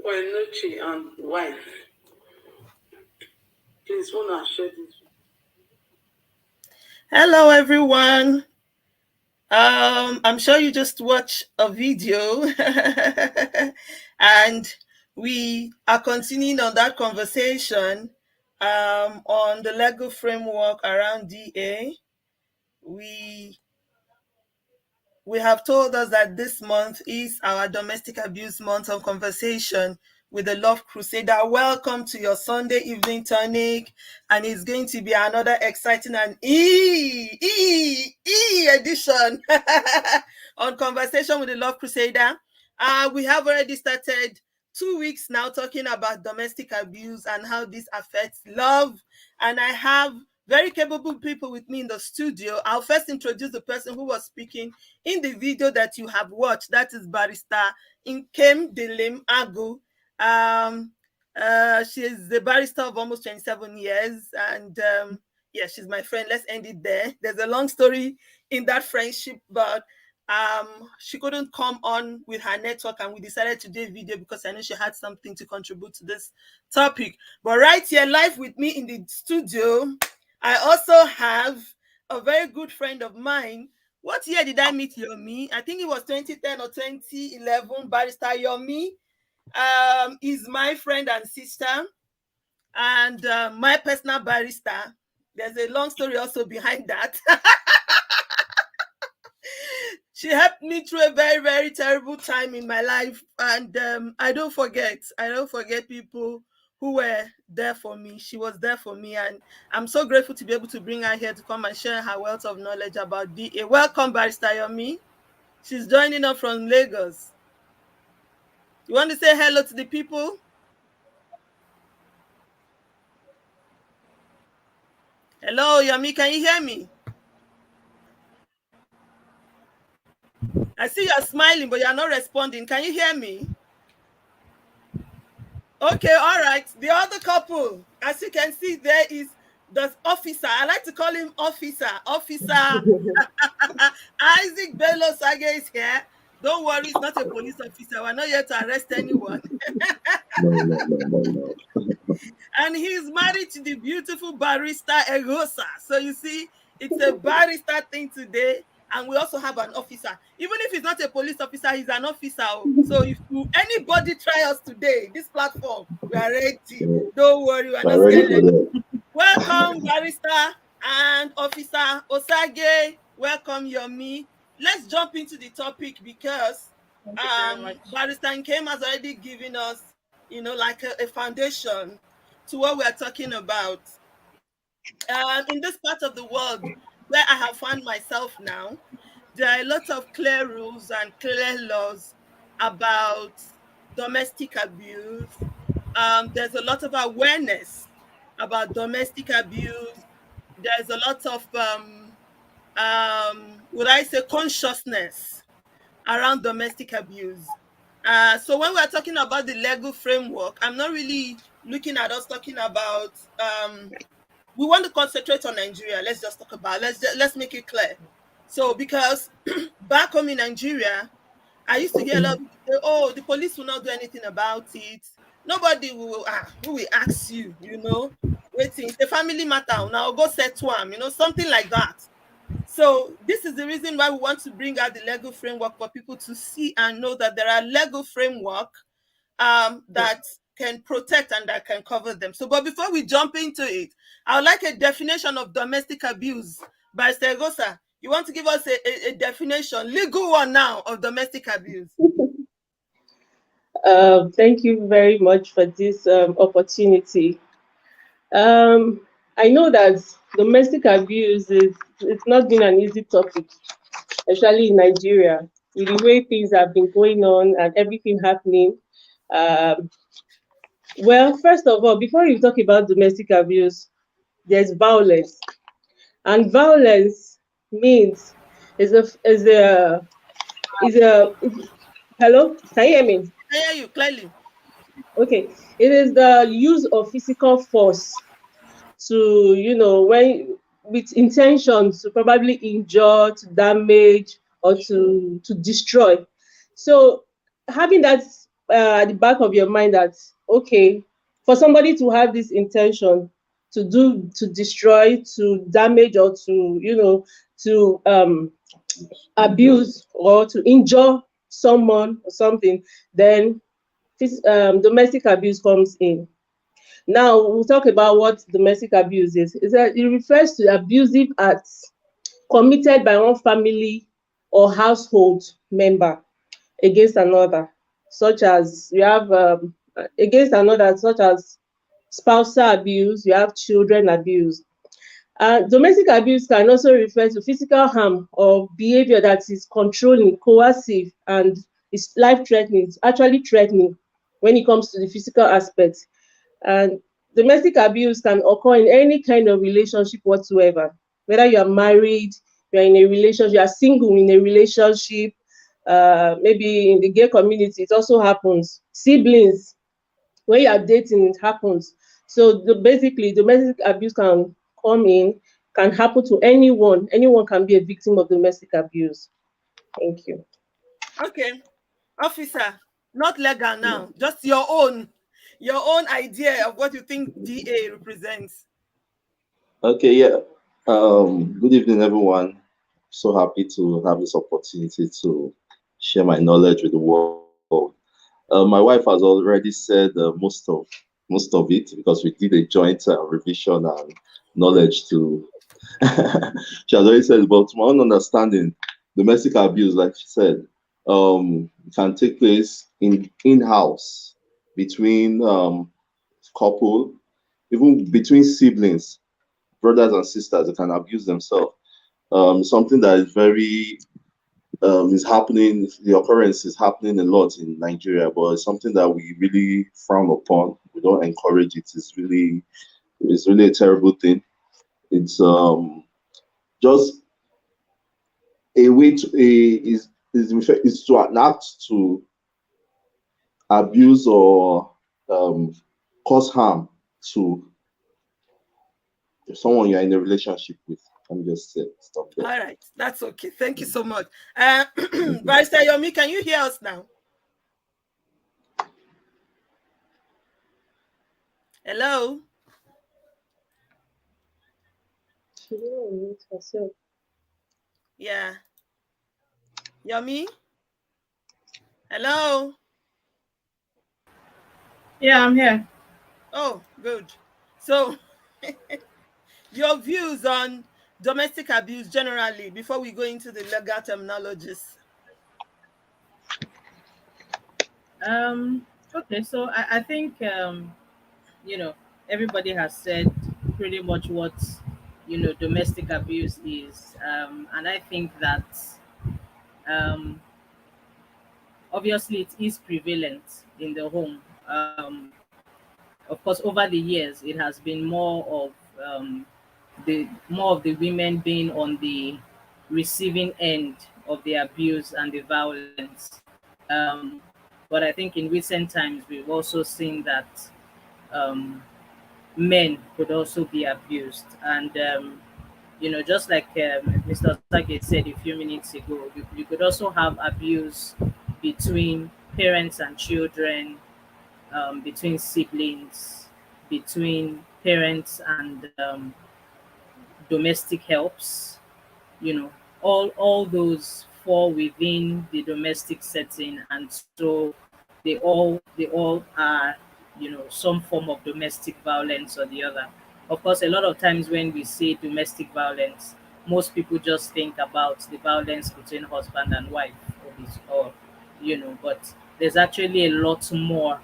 Nochi and wife. Please, wanna share this. Hello, everyone. I'm sure you just watched a video, and we are continuing on that conversation on the Lego framework around DA. We we have told us that this month is our domestic abuse month of conversation with the Love Crusader. Welcome to your Sunday evening tonic, and it's going to be another exciting and edition on conversation with the Love Crusader. We have already started 2 weeks now talking about domestic abuse and how this affects love, and I have very capable people with me in the studio. I'll first introduce the person who was speaking in the video that you have watched. That is Barrister Nkem Delem Agu. She is the barrister of almost 27 years, and yeah, she's my friend. Let's end it there. There's a long story in that friendship, but she couldn't come on with her network, and we decided to do a video because I know she had something to contribute to this topic. But right here, live with me in the studio, I also have a very good friend of mine. What year did I meet Yomi? I think it was 2010 or 2011. Barrister Yomi is my friend and sister, and my personal barrister. There's a long story also behind that. She helped me through a very, very terrible time in my life, and I don't forget people who were there for me. She was there for me, and I'm so grateful to be able to bring her here to come and share her wealth of knowledge about DA. Welcome, Barrister Yomi. She's joining us from Lagos. You want to say hello to the people? Hello, Yomi, can you hear me? I see you're smiling, but you're not responding. Can you hear me? Okay, all right. The other couple, as you can see, there is the officer. I like to call him officer. Officer Isaac Bello Sage is here. Don't worry, it's not a police officer. We're not here to arrest anyone. And he's married to the beautiful barrister Egosa. So you see, it's a barrister thing today. And we also have an officer. Even if he's not a police officer, he's an officer. So if anybody try us today, this platform, we are ready. Don't worry, we're not scared. Welcome, barrister and officer Osage. Welcome, Yomi. Let's jump into the topic because Barrister Nkem has already given us, like a foundation to what we are talking about. In this part of the world where I have found myself now, there are a lot of clear rules and clear laws about domestic abuse. There's a lot of awareness about domestic abuse. There's a lot of, would I say, consciousness around domestic abuse. So when we're talking about the legal framework, I'm not really looking at us talking about. We want to concentrate on Nigeria. Let's just talk about. Let's make it clear. So because back home in Nigeria, I used to hear a lot of people say, "Oh, the police will not do anything about it. Nobody will. Who will ask you? Waiting. It's a family matter. Now go set one. Something like that." So this is the reason why we want to bring out the legal framework for people to see and know that there are legal framework that can protect and that can cover them. So, but before we jump into it, I would like a definition of domestic abuse. By Stegosa, you want to give us a definition, legal one now, of domestic abuse? Thank you very much for this opportunity. I know that domestic abuse it's not been an easy topic, especially in Nigeria, with the way things have been going on and everything happening. Well, first of all, before you talk about domestic abuse, there's violence, and violence means is a hello, can you hear me? I hear you clearly. Okay, it is the use of physical force to, when with intention to probably injure, to damage, or to destroy. So having that at the back of your mind that, okay, for somebody to have this intention to destroy, to damage, or to, to abuse or to injure someone or something, then domestic abuse comes in. Now we'll talk about what domestic abuse is. Is that it refers to abusive acts committed by one family or household member against another, such as you have against another, such as spousal abuse, you have children abuse. Domestic abuse can also refer to physical harm or behavior that is controlling, coercive, and is life-threatening, actually threatening when it comes to the physical aspect. And domestic abuse can occur in any kind of relationship whatsoever, whether you are married, you are in a relationship, you are single in a relationship, maybe in the gay community, it also happens. Siblings, when you are dating, it happens. So basically, domestic abuse can come in, can happen to anyone. Anyone can be a victim of domestic abuse. Thank you. Okay, officer, not legal now, just your own idea of what you think DA represents. Okay, yeah. Good evening, everyone. So happy to have this opportunity to share my knowledge with the world. My wife has already said most of it because we did a joint revision and knowledge to. She has already said, but to my own understanding, domestic abuse, like she said, can take place in-house between couple, even between siblings, brothers and sisters. They can abuse themselves. Something that is very is happening. The occurrence is happening a lot in Nigeria, but it's something that we really frown upon. We don't encourage it. It's really a terrible thing. It's just a way to is to an act to abuse or cause harm to someone you're in a relationship with. I'm just stop there. All right, that's okay. Thank you so much. Barrister Yomi, can you hear us now? Hello? She didn't unmute herself. Yeah. Yomi? Hello? Yeah, I'm here. Oh, good. So, your views on domestic abuse generally before we go into the legal terminologies. Okay, so I think everybody has said pretty much what domestic abuse is. And I think that um obviously it is prevalent in the home. Of course, over the years it has been more of the women being on the receiving end of the abuse and the violence. Um, but I think in recent times we've also seen that um, men could also be abused. And just like Mr. Sage said a few minutes ago, you could also have abuse between parents and children, between siblings, between parents and domestic helps. All those fall within the domestic setting, and so they all are some form of domestic violence or the other. Of course, a lot of times when we say domestic violence, most people just think about the violence between husband and wife, but there's actually a lot more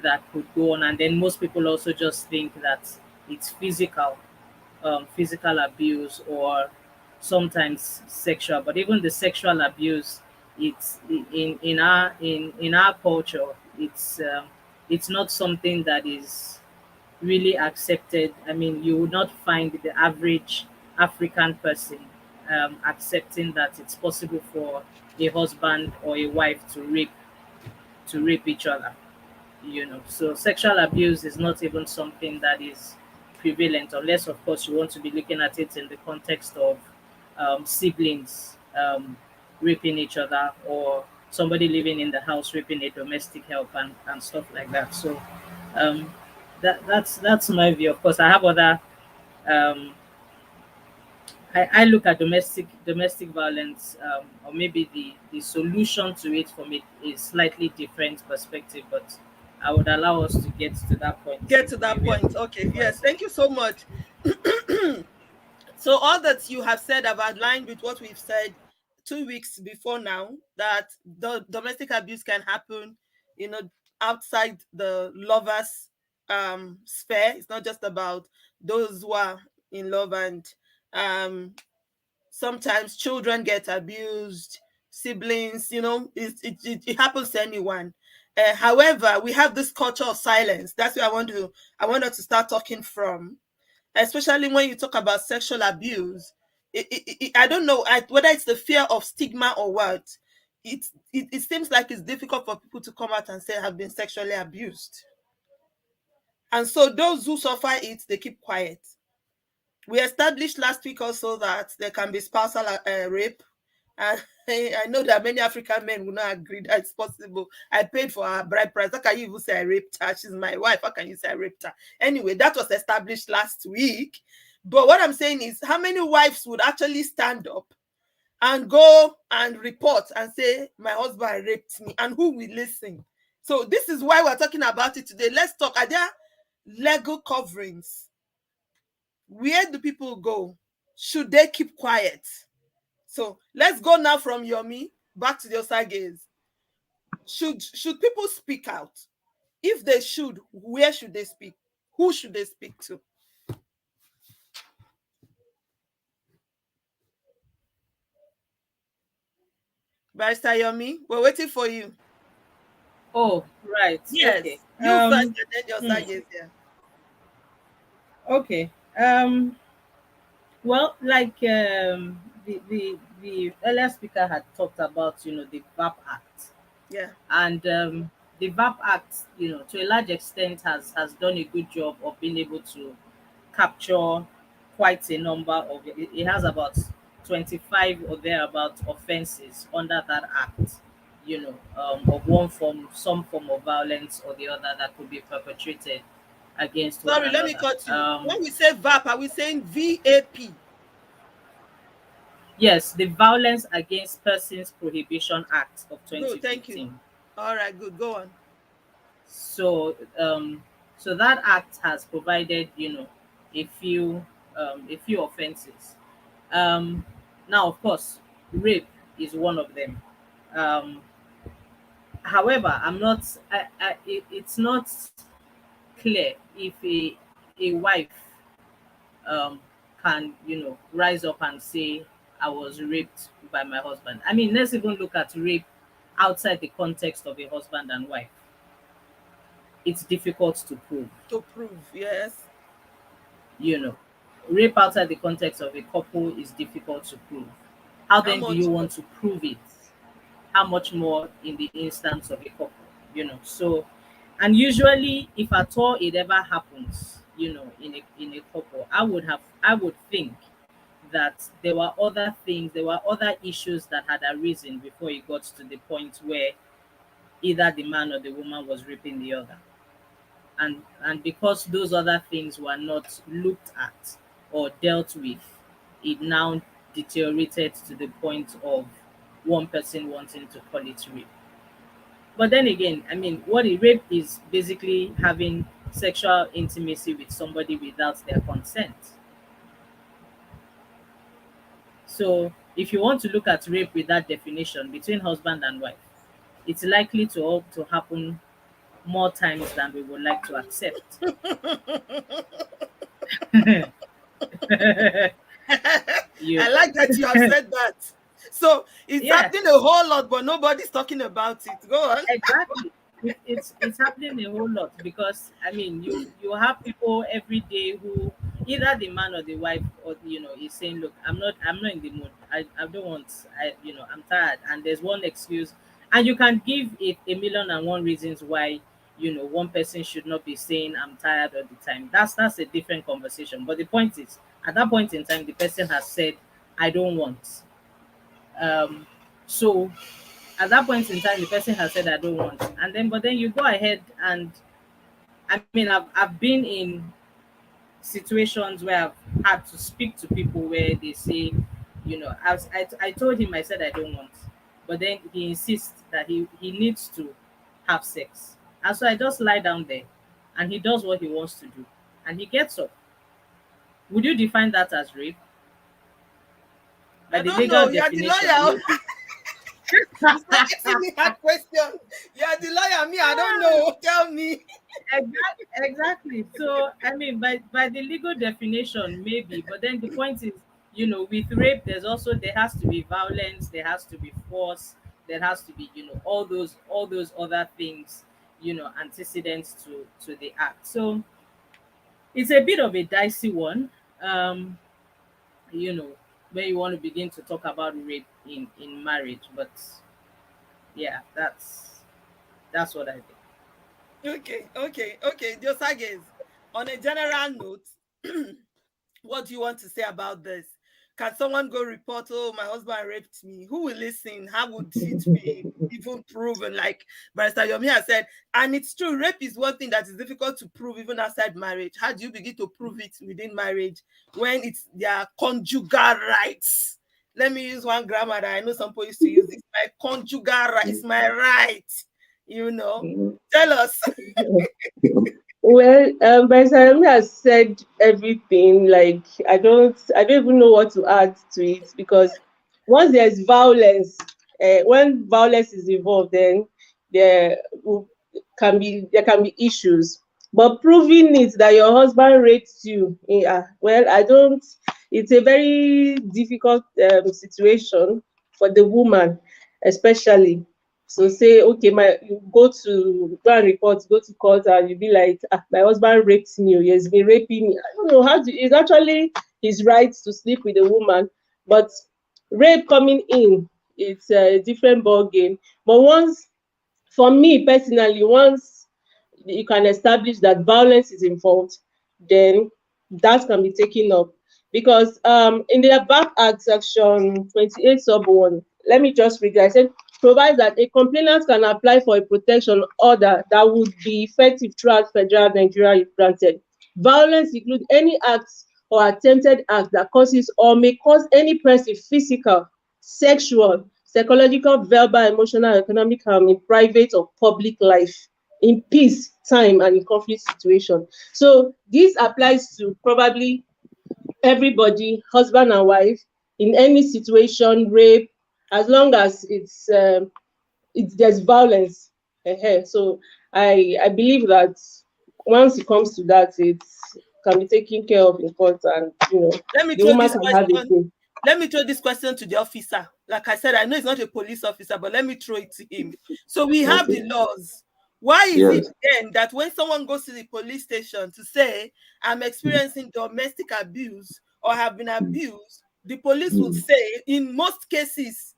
that could go on. And then most people also just think that it's physical abuse, or sometimes sexual. But even the sexual abuse, it's in our culture, it's not something that is really accepted. I mean, you would not find the average African person accepting that it's possible for a husband or a wife to rape each other. So sexual abuse is not even something that is prevalent, unless of course you want to be looking at it in the context of siblings raping each other, or somebody living in the house raping a domestic help and stuff like that. So um, that's my view. Of course, I have other. Um, I look at domestic violence, or maybe the solution to it from a slightly different perspective, but I would allow us to get to that point. Get to that point. Okay. Yes. Thank you so much. So all that you have said have aligned with what we've said 2 weeks before now, that the domestic abuse can happen, outside the lovers sphere. It's not just about those who are in love, and um sometimes children get abused, siblings, it happens to anyone. However, we have this culture of silence. That's where I want us to start talking from, especially when you talk about sexual abuse. I don't know whether it's the fear of stigma or what. It seems like it's difficult for people to come out and say have been sexually abused, and so those who suffer it, they keep quiet. We established last week also that there can be spousal rape. And I know that many African men will not agree that it's possible. I paid for her bride price. How can you even say I raped her? She's my wife. How can you say I raped her? Anyway, that was established last week. But what I'm saying is, how many wives would actually stand up and go and report and say, my husband raped me? And who will listen? So this is why we're talking about it today. Let's talk. Are there legal coverings? Where do people go? Should they keep quiet? So let's go now from Yomi back to the Osages. Should people speak out? If they should, where should they speak? Who should they speak to? Barrister Yomi, we're waiting for you. Oh, right. Yes. Okay. You first and then your Osages, yeah. Okay. Well, like the earlier speaker had talked about, the VAP Act. Yeah. And the VAP Act, to a large extent has done a good job of being able to capture quite a number of it has about 25 or thereabout offenses under that act, of some form of violence or the other that could be perpetrated against one Sorry, let another. me cut you. When we say VAP, are we saying VAP? Yes, the Violence Against Persons Prohibition Act of 2015. Good, thank you. All right, good. Go on. So, so that act has provided, a few offenses. Now, of course, rape is one of them. However, it's not clear if a wife can, rise up and say, I was raped by my husband. I mean, let's even look at rape outside the context of a husband and wife. It's difficult to prove. To prove, yes. Rape outside the context of a couple is difficult to prove. How then do you want to prove it? How much more in the instance of a couple? So, and usually, if at all it ever happens, in a couple, I would think that there were other issues that had arisen before it got to the point where either the man or the woman was raping the other. And because those other things were not looked at or dealt with, it now deteriorated to the point of one person wanting to call it rape. But then again, I mean, what a rape is basically having sexual intimacy with somebody without their consent. So if you want to look at rape with that definition between husband and wife, it's likely to happen more times than we would like to accept. I like that you have said that. So it's happening a whole lot, but nobody's talking about it. Go on. Exactly. It's happening a whole lot because I mean you have people every day who either the man or the wife or is saying, look, I'm not in the mood. I don't want I'm tired, and there's one excuse, and you can give it a million and one reasons why one person should not be saying I'm tired all the time. That's a different conversation. But the point is, at that point in time, the person has said, I don't want. So at that point in time, the person has said, I don't want. And then, but then you go ahead and, I mean, I've been in situations where I've had to speak to people where they say, you know, I told him, I said, I don't want. But then he insists that he needs to have sex. And so I just lie down there and he does what he wants to do. And he gets up. Would you define that as rape? I don't know. You're the lawyer. Stop asking me that question. You're the lawyer. Me, I don't know. Tell me. Exactly. So, I mean, by the legal definition, maybe. But then the point is, you know, with rape, there has to be violence, there has to be force, there has to be, you know, all those other things, you know, antecedents to the act. So it's a bit of a dicey one. You know, where you want to begin to talk about rape in marriage, but yeah, that's what I think. Okay. Diosages, on a general note, what do you want to say about this? Can someone go report, oh, my husband raped me? Who will listen? How would it be even proven? Like Barrister Yomi has said, and it's true, rape is one thing that is difficult to prove even outside marriage. How do you begin to prove it within marriage when it's their conjugal rights? Let me use one grammar that I know some people used to use. It's my conjugal right. It's my right. You know, tell us. Well, Barrister has said everything. Like I don't even know what to add to it, because once there's violence, when violence is involved, then there can be issues. But proving it that your husband raped you, well, I don't. It's a very difficult situation for the woman, especially. So say, okay, you go and report, go to court, and you be like, my husband raped me, he has been raping me. I don't know it's actually his right to sleep with a woman, but rape coming in, it's a different ball game. But for me personally, once you can establish that violence is involved, then that can be taken up. Because in the BAP Act section 28 sub 1, let me just read it. I said, provides that a complainant can apply for a protection order that would be effective throughout federal Nigeria if granted. Violence includes any acts or attempted act that causes or may cause any person physical, sexual, psychological, verbal, emotional, economic harm in private or public life, in peace, time, and in conflict situation. So this applies to probably everybody, husband and wife, in any situation, rape, as long as there's violence. So I believe that once it comes to that, it can be taken care of in court, and you know, the woman can have a say. Let me throw this question to the officer. Like I said, I know it's not a police officer, but let me throw it to him. So we have the laws. Why is it then that when someone goes to the police station to say, I'm experiencing domestic abuse or have been abused, the police would say, in most cases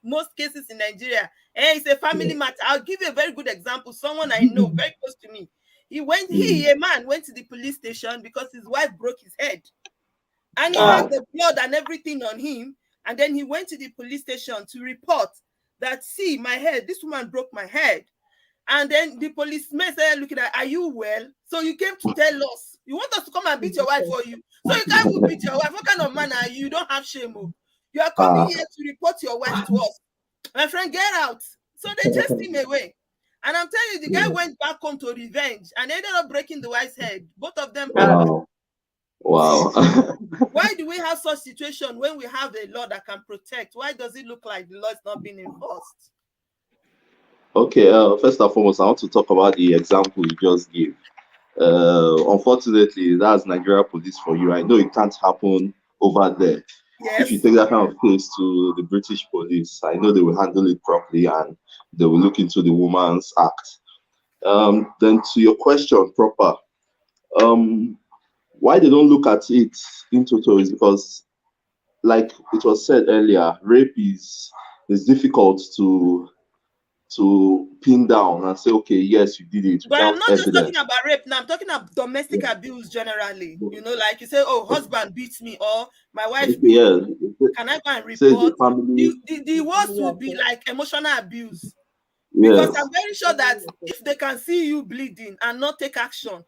in Nigeria, it's a family matter. I'll give you a very good example. Someone I know very close to me. A man went to the police station because his wife broke his head. And he had the blood and everything on him. And then he went to the police station to report that, see, my head, this woman broke my head. And then the policeman started looking at, are you well? So you came to tell us. You want us to come and beat your wife for you. So you can't beat your wife. What kind of man are you? You don't have shame. You are coming here to report your wife to us. My friend, get out. So they chased him away. And I'm telling you, the guy went back home to revenge and ended up breaking the wife's head. Both of them. Wow. Why do we have such situation when we have a law that can protect? Why does it look like the law is not being enforced? Okay, first and foremost, I want to talk about the example you just gave. Unfortunately, that's Nigeria police for you. I know it can't happen over there. Yes. If you take that kind of case to the British police, I know they will handle it properly and they will look into the Woman's Act. Then to your question proper, why they don't look at it in total is because, like it was said earlier, rape is difficult to pin down and say, okay, yes, you did it. But I'm not just talking about rape now. I'm talking about domestic abuse generally. You know, like you say, oh, husband beats me or my wife beats me. Can I go and report? The worst would be like emotional abuse. Because Yes. I'm very sure that if they can see you bleeding and not take action,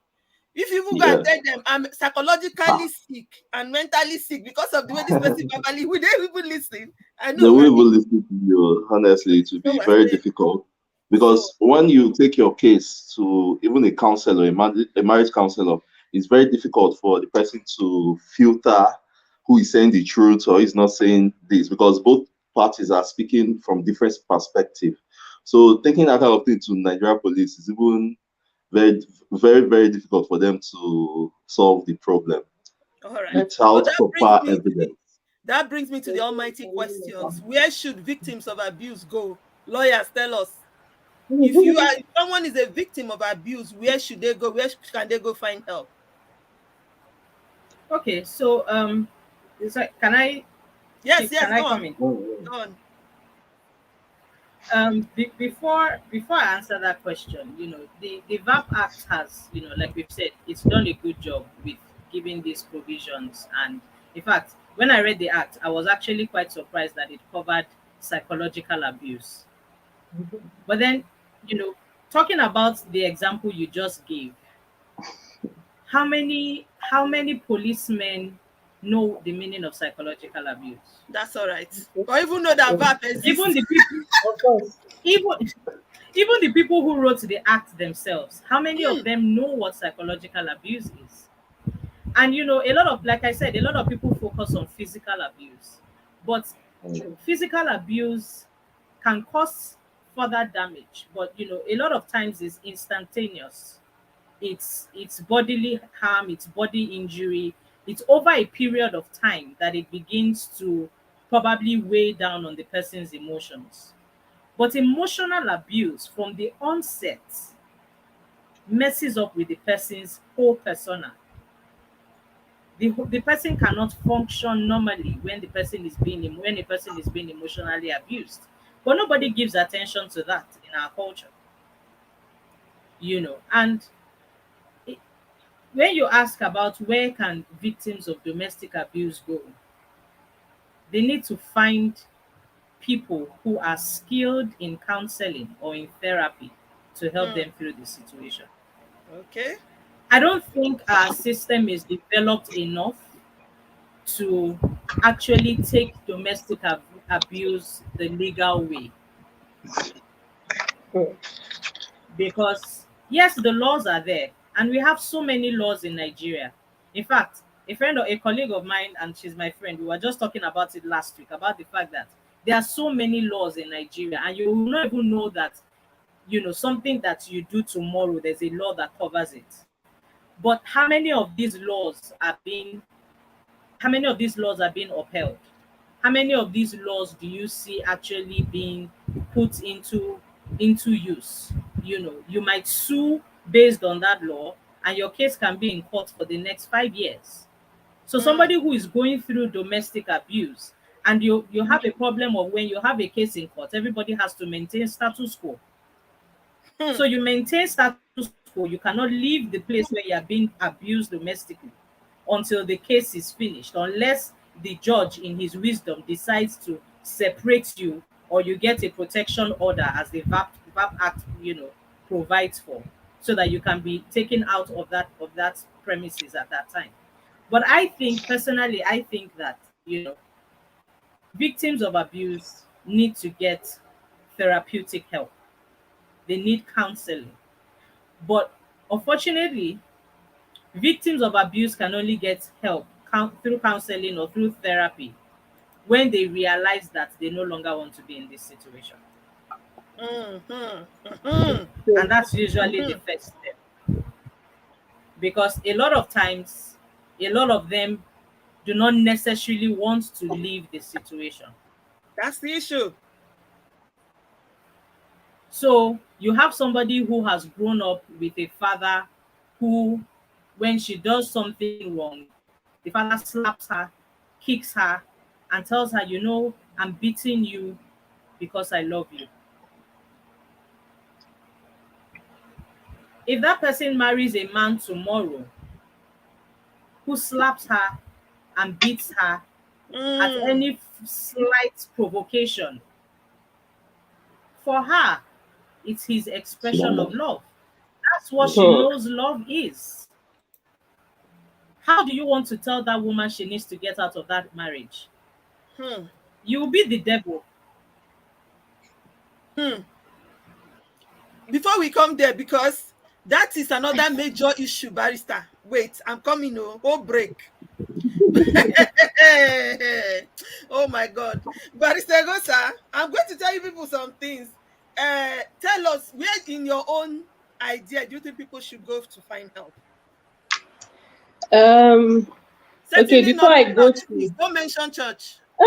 if you even go Yeah. and tell them I'm psychologically sick and mentally sick because of the way this person verbally, would they even listen? I They know. will I even mean, listen to you. Honestly, it will so be we're very saying. difficult So, because when you take your case to even a counselor, a marriage counselor, it's very difficult for the person to filter who is saying the truth or is not saying this because both parties are speaking from different perspectives. So taking that kind of thing to Nigeria police is even very, very, very difficult for them to solve the problem all right. But without proper evidence. that brings me to the almighty questions. Where should victims of abuse go? Lawyers, tell us. If someone is a victim of abuse, where should they go? Where can they go find help? Okay, so can I Yes, yes, can I go come on. in? Go on. Before I answer that question, the VAP Act has, like we've said, it's done a good job with giving these provisions. And in fact, when I read the act, I was actually quite surprised that it covered psychological abuse. But then, talking about the example you just gave, how many policemen know the meaning of psychological abuse? That's all right. Or even know that VAP Even exists. the people, Of course. even even the people who wrote the act themselves, how many of Hmm. them know what psychological abuse is? And a lot of, like I said, a lot of people focus on physical abuse, but physical abuse can cause further damage. But a lot of times it's instantaneous. It's bodily harm, it's body injury. It's over a period of time that it begins to probably weigh down on the person's emotions. But emotional abuse from the onset messes up with the person's whole persona. The person cannot function normally when a person is being emotionally abused. But nobody gives attention to that in our culture, And it, when you ask about where can victims of domestic abuse go, they need to find people who are skilled in counseling or in therapy to help Hmm. them through the situation. Okay. I don't think our system is developed enough to actually take domestic abuse the legal way, because yes, the laws are there and we have so many laws in Nigeria. In fact, a colleague of mine, and she's my friend, we were just talking about it last week about the fact that there are so many laws in Nigeria and you will not even know that something that you do tomorrow, there's a law that covers it. But how many of these laws are being upheld? How many of these laws do you see actually being put into use? You might sue based on that law, and your case can be in court for the next 5 years. So Hmm. somebody who is going through domestic abuse, and you have a problem of when you have a case in court, everybody has to maintain status quo. Hmm. So you maintain status quo, you cannot leave the place where you are being abused domestically until the case is finished, unless the judge, in his wisdom, decides to separate you or you get a protection order as the VAP Act, provides for, so that you can be taken out of that premises at that time. But I think that victims of abuse need to get therapeutic help. They need counseling. But unfortunately, victims of abuse can only get help through counseling or through therapy when they realize that they no longer want to be in this situation. Hmm. Hmm. Hmm. And that's usually the Hmm. first step. Because a lot of times, a lot of them do not necessarily want to leave the situation. That's the issue. So you have somebody who has grown up with a father who, when she does something wrong, the father slaps her, kicks her, and tells her, I'm beating you because I love you. If that person marries a man tomorrow who slaps her and beats her at Hmm. any slight provocation, for her, It's his expression of love. That's what she Hmm. knows love is. How do you want to tell that woman she needs to get out of that marriage? Hmm. You will be the devil. Before we come there, because that is another major issue, barrister. Wait, I'm coming. Oh break. Oh my God, Barrister Gosa, I'm going to tell you people some things. Tell us, where in your own idea do you think people should go to find help? Okay, Certainly before not I go church. Please to don't mention church. We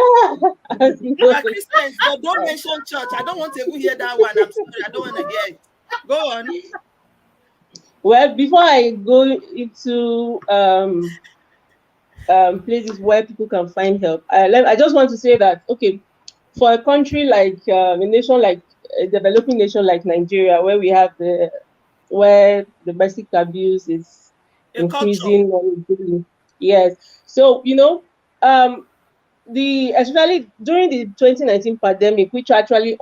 no. are Christians, but don't mention church. I don't want to even hear that one. I'm sorry, I don't want to hear it. Go on. Well, before I go into places where people can find help, I just want to say that, okay, for a country like a nation like a developing nation like Nigeria, where we have where domestic abuse is A culture. increasing on a daily, yes. So especially during the 2019 pandemic, which actually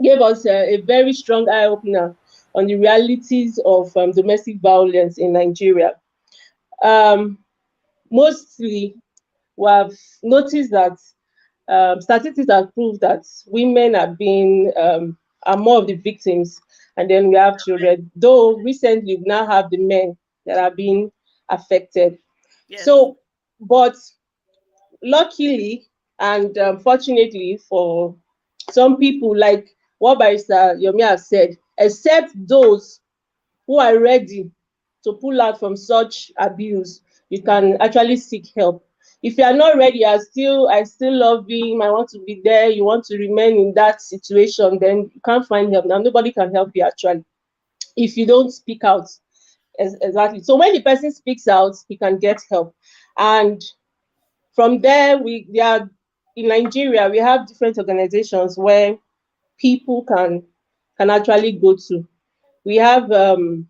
gave us a very strong eye opener on the realities of domestic violence in Nigeria. Mostly, we have noticed that statistics have proved that women are more of the victims, and then we have children. Though recently we now have the men that are being affected. Yes. So, but luckily and fortunately for some people, like what Barrister Yomi has said, except those who are ready to pull out from such abuse, you can actually seek help. If you are not ready, I still love him, I want to be there, you want to remain in that situation, then you can't find help. Now, nobody can help you actually if you don't speak out. Exactly. So when the person speaks out, he can get help. And from there, in Nigeria, we have different organizations where people can actually go to. We have the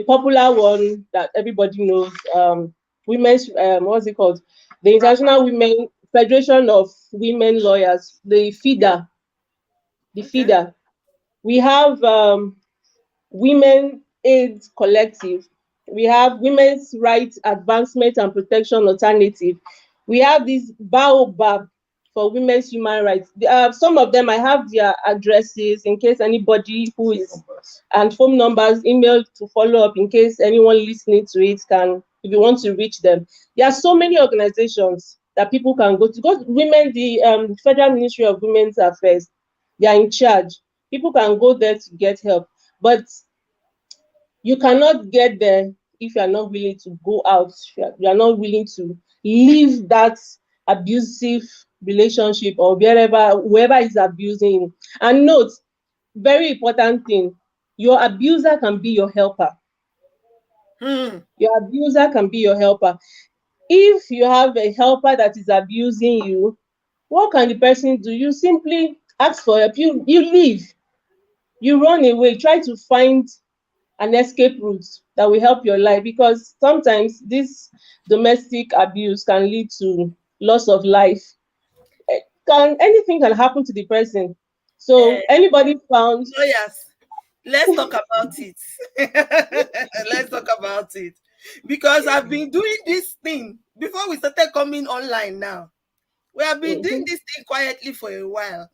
popular one that everybody knows, women's what's it called? The International Women Federation of Women Lawyers, the FIDA. The Okay. FIDA. We have Women Aid Collective. We have Women's Rights Advancement and Protection Alternative. We have this Baobab for women's human rights. Some of them, I have their addresses in case anybody and phone numbers, email to follow up in case anyone listening to it if you want to reach them. There are so many organizations that people can go to. The Federal Ministry of Women's Affairs, they are in charge. People can go there to get help. But you cannot get there if you are not willing to go out. You are not willing to leave that abusive relationship or whoever is abusing you. And note, very important thing, your abuser can be your helper. Your abuser can be your helper. If you have a helper that is abusing you, what can the person do? You simply ask for help. You leave. You run away. Try to find an escape route that will help your life, because sometimes this domestic abuse can lead to loss of life. Anything can happen to the person. So anybody found Lawyers, let's talk about it. Let's talk about it. Because I've been doing this thing before we started coming online now. We have been doing this thing quietly for a while.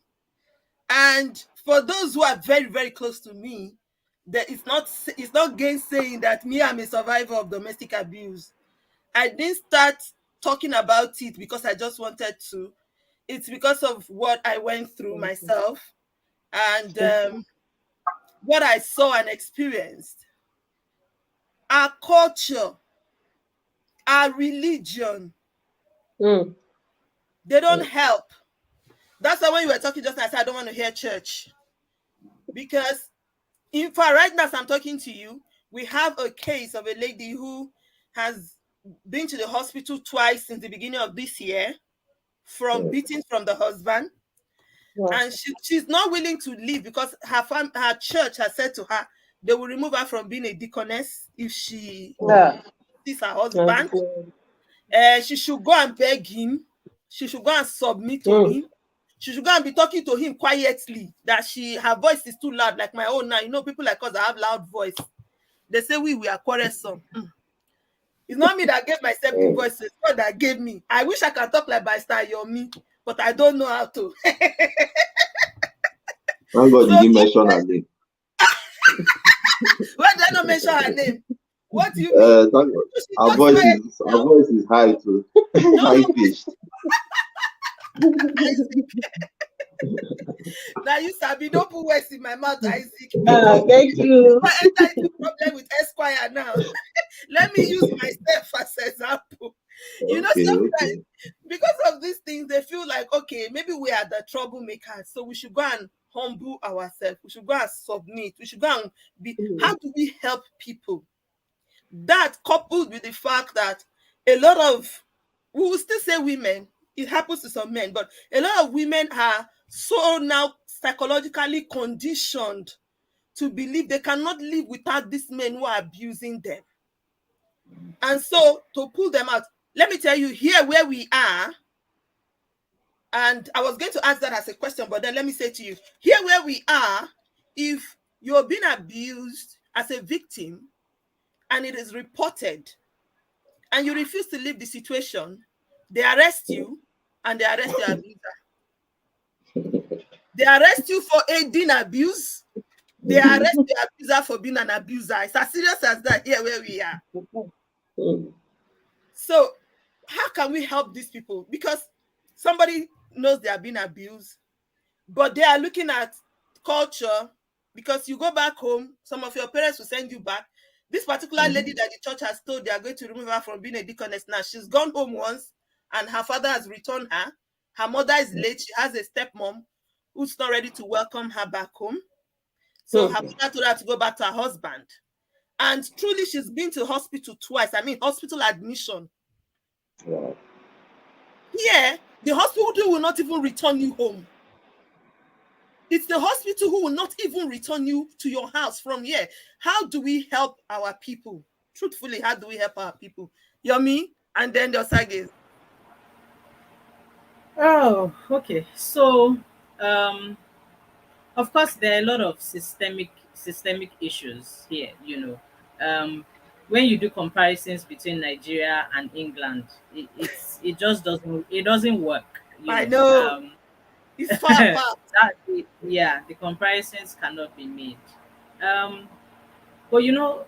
And for those who are very, very close to me, it's not gainsaying that me, I'm a survivor of domestic abuse. I didn't start talking about it because I just wanted to. It's because of what I went through myself and what I saw and experienced. Our culture, our religion, they don't help. That's why when you were talking just now, I said I don't want to hear church. Because in fact, right now as I'm talking to you, we have a case of a lady who has been to the hospital twice since the beginning of this year from beatings from the husband. And she's not willing to leave because her church has said to her they will remove her from being a deaconess if she sees her husband. She should go and beg him. She should go and submit to him. she should go and be talking to him quietly, that her voice is too loud, like my own now. You know, people like us that have loud voice, they say we are quarrelsome. It's not me that gave myself the voice, it's God that gave me. I wish I could talk like Barrister Yomi, but I don't know how to. Thank God you didn't mention her name. Why did I not mention her name? What do you mean? Thank God. Her voice is high too. High pitched. Now you Sabi, don't put words in my mouth, Isaac. Thank you. I enter into problem with Esquire now. Let me use myself as example. You know, sometimes because of these things, they feel like, okay, maybe we are the troublemakers, so we should go and humble ourselves. We should go and submit. We should go and be. How do we help people? That coupled with the fact that a lot of, we will still say women, it happens to some men, but a lot of women are so now psychologically conditioned to believe they cannot live without these men who are abusing them. And so to pull them out, let me tell you here where we are, and I was going to ask that as a question, but then let me say to you, here where we are, if you're being abused as a victim and it is reported and you refuse to leave the situation, they arrest you and they arrest your abuser. They arrest you for aiding abuse. They arrest the abuser for being an abuser. It's as serious as that here where we are. So how can we help these people? Because somebody knows they are being abused, but they are looking at culture. Because you go back home, some of your parents will send you back. This particular lady that the church has told they are going to remove her from being a deaconess now, she's gone home once and her father has returned her. Her mother is late. She has a stepmom who's not ready to welcome her back home. So her mother told her to go back to her husband. And truly, she's been to hospital twice. I mean, hospital admission. Wow. Here, the hospital will not even return you home. It's the hospital who will not even return you to your house from here. How do we help our people? Truthfully, how do we help our people? Yomi, and then the Osage. Oh, okay. So, of course, there are a lot of systemic issues here. You know, when you do comparisons between Nigeria and England, it just doesn't work. I know. It's far apart. Yeah, the comparisons cannot be made. But you know,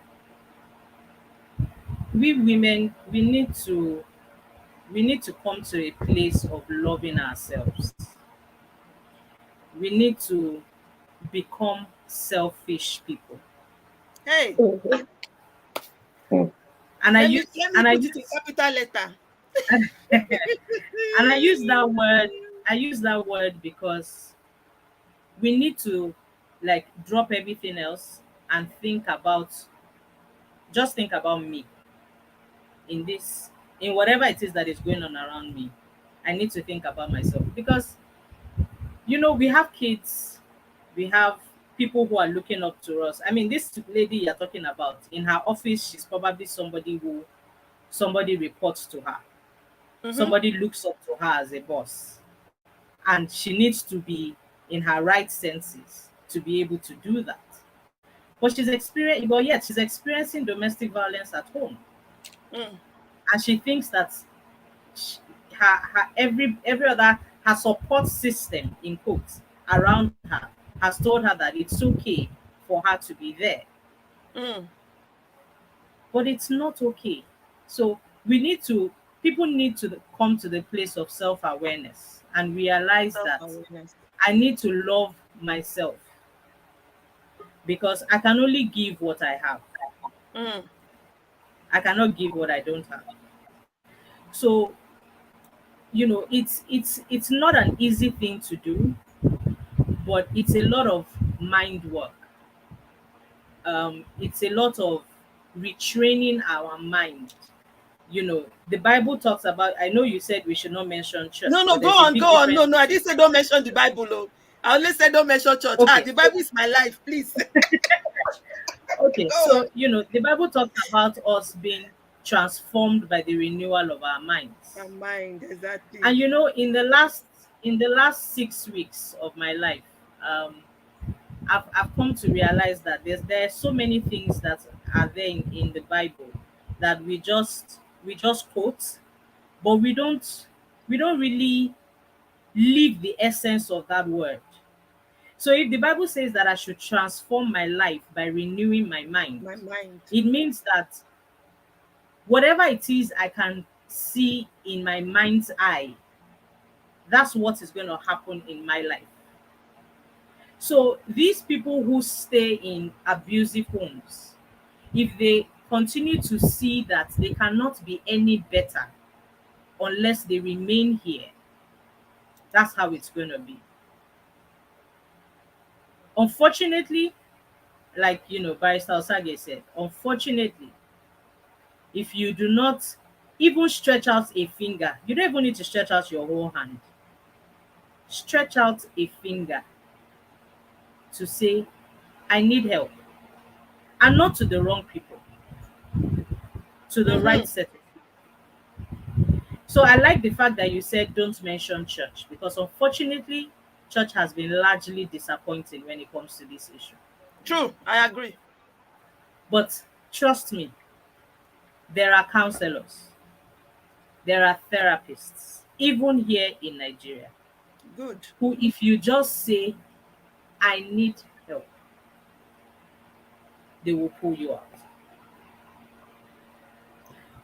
we women, we need to come to a place of loving ourselves. We need to become selfish people. Hey. And I use capital letter. And I use that word because we need to like drop everything else and think about me in whatever it is that is going on around me. I need to think about myself because you know we have kids, we have people who are looking up to us. I mean, this lady you're talking about, in her office, she's probably somebody reports to her. Somebody looks up to her as a boss. And she needs to be in her right senses to be able to do that. But she's experiencing domestic violence at home. And she thinks that her support system, in quotes, around her has told her that it's okay for her to be there. But it's not okay. So people need to come to the place of self-awareness and realize that I need to love myself because I can only give what I have. I cannot give what I don't have. So, you know, it's not an easy thing to do, but it's a lot of mind work. It's a lot of retraining our mind. You know, the Bible talks about, I know you said we should not mention church. No, go on. No, I didn't say don't mention the Bible. Oh. I only said don't mention church. Okay. The Bible is my life, please. Okay, so, you know, the Bible talks about us being transformed by the renewal of our minds. Our mind, exactly. And, you know, in the last in the last 6 weeks of my life, I've come to realize that there are so many things that are there in the Bible that we just quote, but we don't really live the essence of that word. So if the Bible says that I should transform my life by renewing my mind, My mind. it means that whatever it is I can see in my mind's eye, that's what is going to happen in my life. So these people who stay in abusive homes, if they continue to see that they cannot be any better unless they remain here, that's how it's going to be. Unfortunately, like Barrister Osage said, unfortunately, if you do not even stretch out a finger, you don't even need to stretch out your whole hand. Stretch out a finger to say, I need help. And not to the wrong people, to the right set of people. So I like the fact that you said don't mention church, because unfortunately, church has been largely disappointing when it comes to this issue. True, I agree. But trust me, there are counselors, there are therapists, even here in Nigeria, Good. who, if you just say, I need help, they will pull you out.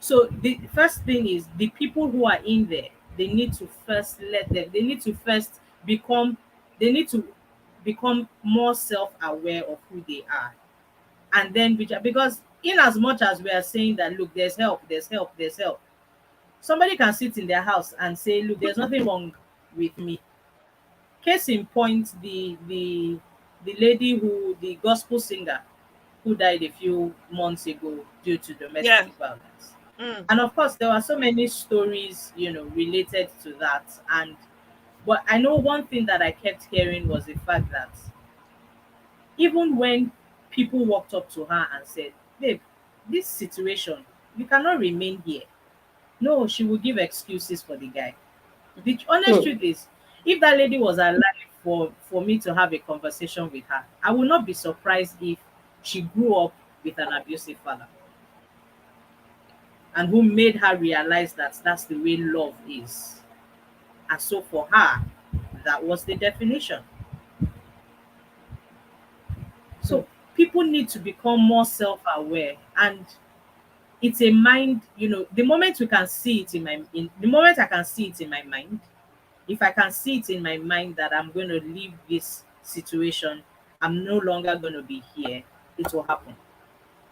So the first thing is the people who are in there, they need to first become, they need to become more self-aware of who they are. And then, because in as much as we are saying that, look, there's help, there's help, somebody can sit in their house and say, look, there's nothing wrong with me. Case in point, the lady the gospel singer who died a few months ago due to domestic violence. And of course, there were so many stories, related to that. But I know one thing that I kept hearing was the fact that even when people walked up to her and said, babe, this situation, you cannot remain here. No, she would give excuses for the guy. The honest truth is, if that lady was alive for me to have a conversation with her, I would not be surprised if she grew up with an abusive father, and who made her realize that that's the way love is. And so for her, that was the definition. So people need to become more self-aware, and it's a mind, the moment we can see it the moment I can see it in my mind, if I can see it in my mind that I'm going to leave this situation, I'm no longer going to be here, it will happen.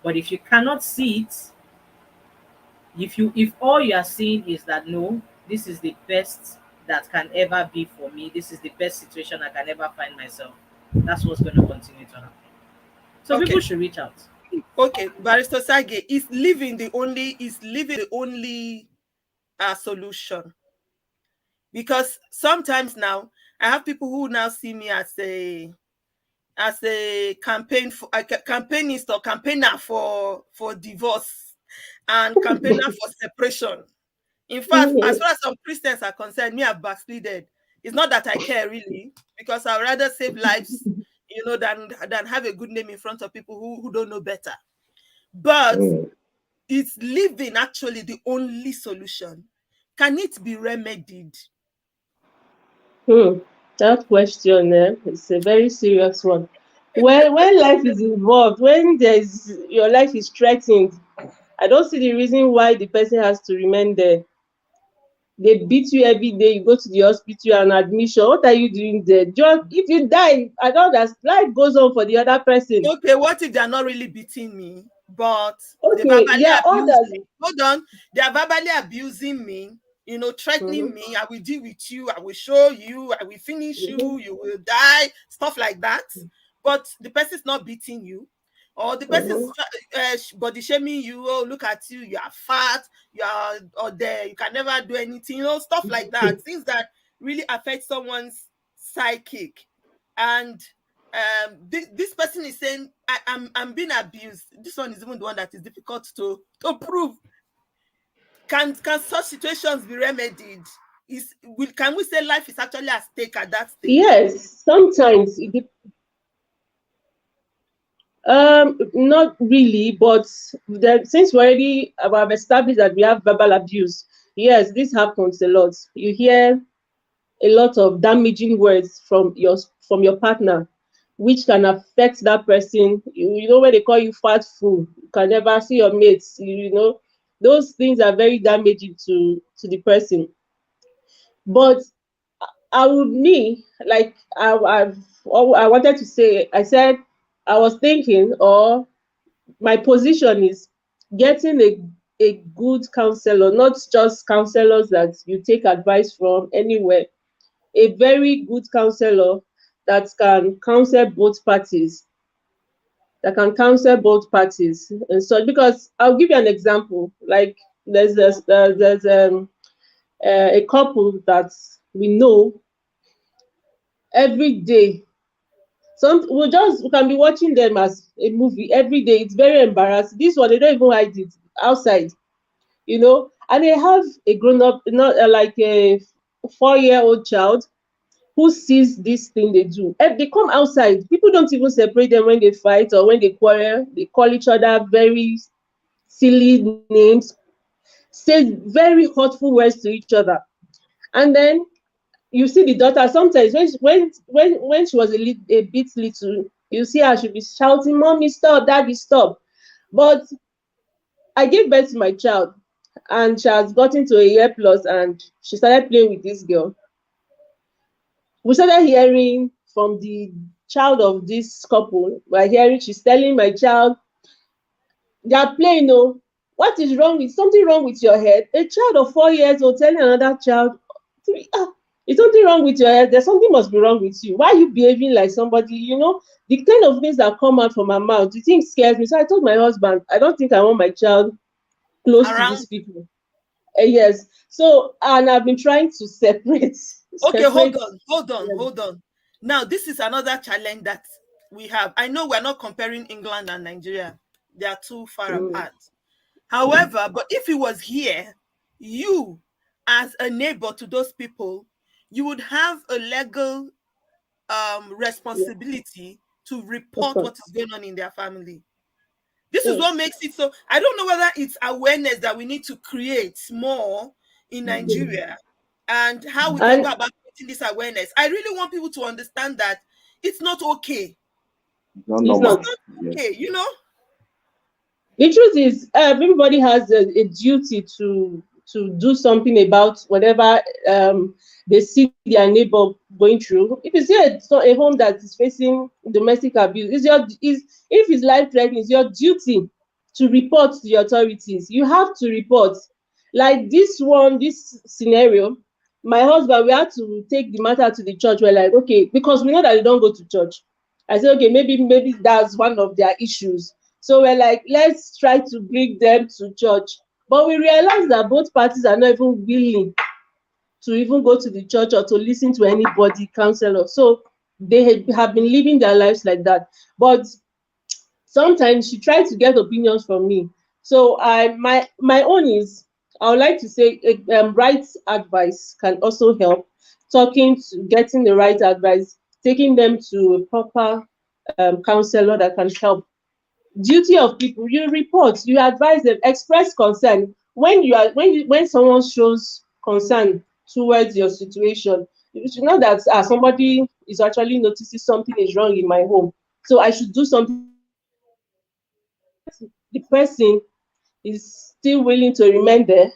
But if you cannot see it, if all you are seeing is that, no, this is the best that can ever be for me, this is the best situation I can ever find myself, that's what's going to continue to happen. So people should reach out. Okay, Barrister Sage, is living the only solution? Because sometimes now I have people who now see me as a campaignist or campaigner for divorce and campaigner for separation. In fact, as far as some Christians are concerned, me, I've backslided. It's not that I care really, because I'd rather save lives, than have a good name in front of people who don't know better. But is living actually the only solution? Can it be remedied? That question is a very serious one. When life is involved, when your life is threatened, I don't see the reason why the person has to remain there. They beat you every day, you go to the hospital and admission. What are you doing there? Just if you die, I don't understand. Life goes on for the other person. Okay, what if they're not really beating me, but Okay, they verbally abuse others. me? Hold on, they are verbally abusing me, threatening me. I will deal with you, I will show you, I will finish you, you will die, stuff like that. But the person's not beating you, or the person's body shaming you. Oh, look at you, you are fat, you are or there, you can never do anything, stuff like that. Things that really affect someone's psychic. And this person is saying, I'm being abused. This one is even the one that is difficult to prove. Can such situations be remedied? can we say life is actually at stake at that stage? Yes, sometimes not really, but since we already have established that we have verbal abuse, yes, this happens a lot. You hear a lot of damaging words from your partner, which can affect that person. You know, when they call you fat fool, you can never see your mates. You know, those things are very damaging to the person. But I would me like I wanted to say. I said I was thinking, or my position is getting a good counselor, not just counselors that you take advice from anywhere. A very good counselor that can counsel both parties, and so, because I'll give you an example. Like, there's a couple that we know every day. We can be watching them as a movie every day. It's very embarrassing. This one, they don't even hide it outside, you know. And they have a grown up, not like a 4-year-old child who sees this thing they do. If they come outside, people don't even separate them when they fight or when they quarrel. They call each other very silly names, say very hurtful words to each other. And then you see the daughter sometimes when she was a bit little, you see her, she'll be shouting, "Mommy, stop, Daddy, stop." But I gave birth to my child, and she has gotten to a year plus, and she started playing with this girl. We started hearing from the child of this couple. We're hearing she's telling my child, "They are playing, oh, what is wrong with something wrong with your head?" A child of 4 years old telling another child, "Is something wrong with your head? There's something must be wrong with you. Why are you behaving like somebody?" You know, the kind of things that come out from her mouth, the thing scares me. So I told my husband, I don't think I want my child close to these people. Yes. So, and I've been trying to separate. Okay, hold on. Now, this is another challenge that we have. I know we're not comparing England and Nigeria. They are too far apart. However, but if he was here, you, as a neighbor to those people, you would have a legal responsibility to report what is going on in their family. This is what makes it so. I don't know whether it's awareness that we need to create more in Nigeria and how we can go about creating this awareness. I really want people to understand that it's not okay. It's not okay, you know. The truth is, everybody has a duty to do something about whatever they see their neighbor going through. If you see a home that is facing domestic abuse, if it's life threatening, it's your duty to report to the authorities. You have to report. Like this scenario, my husband, we had to take the matter to the church. We're like, okay, because we know that they don't go to church. I said, okay, maybe that's one of their issues. So we're like, let's try to bring them to church. But we realized that both parties are not even willing to even go to the church or to listen to anybody, counselor. So they have been living their lives like that. But sometimes she tried to get opinions from me. So my own is, I would like to say, right advice can also help. Getting the right advice, taking them to a proper counselor that can help. Duty of people, you report, you advise them, express concern. When someone shows concern towards your situation, you should know that somebody is actually noticing something is wrong in my home, so I should do something. The person is still willing to remain there,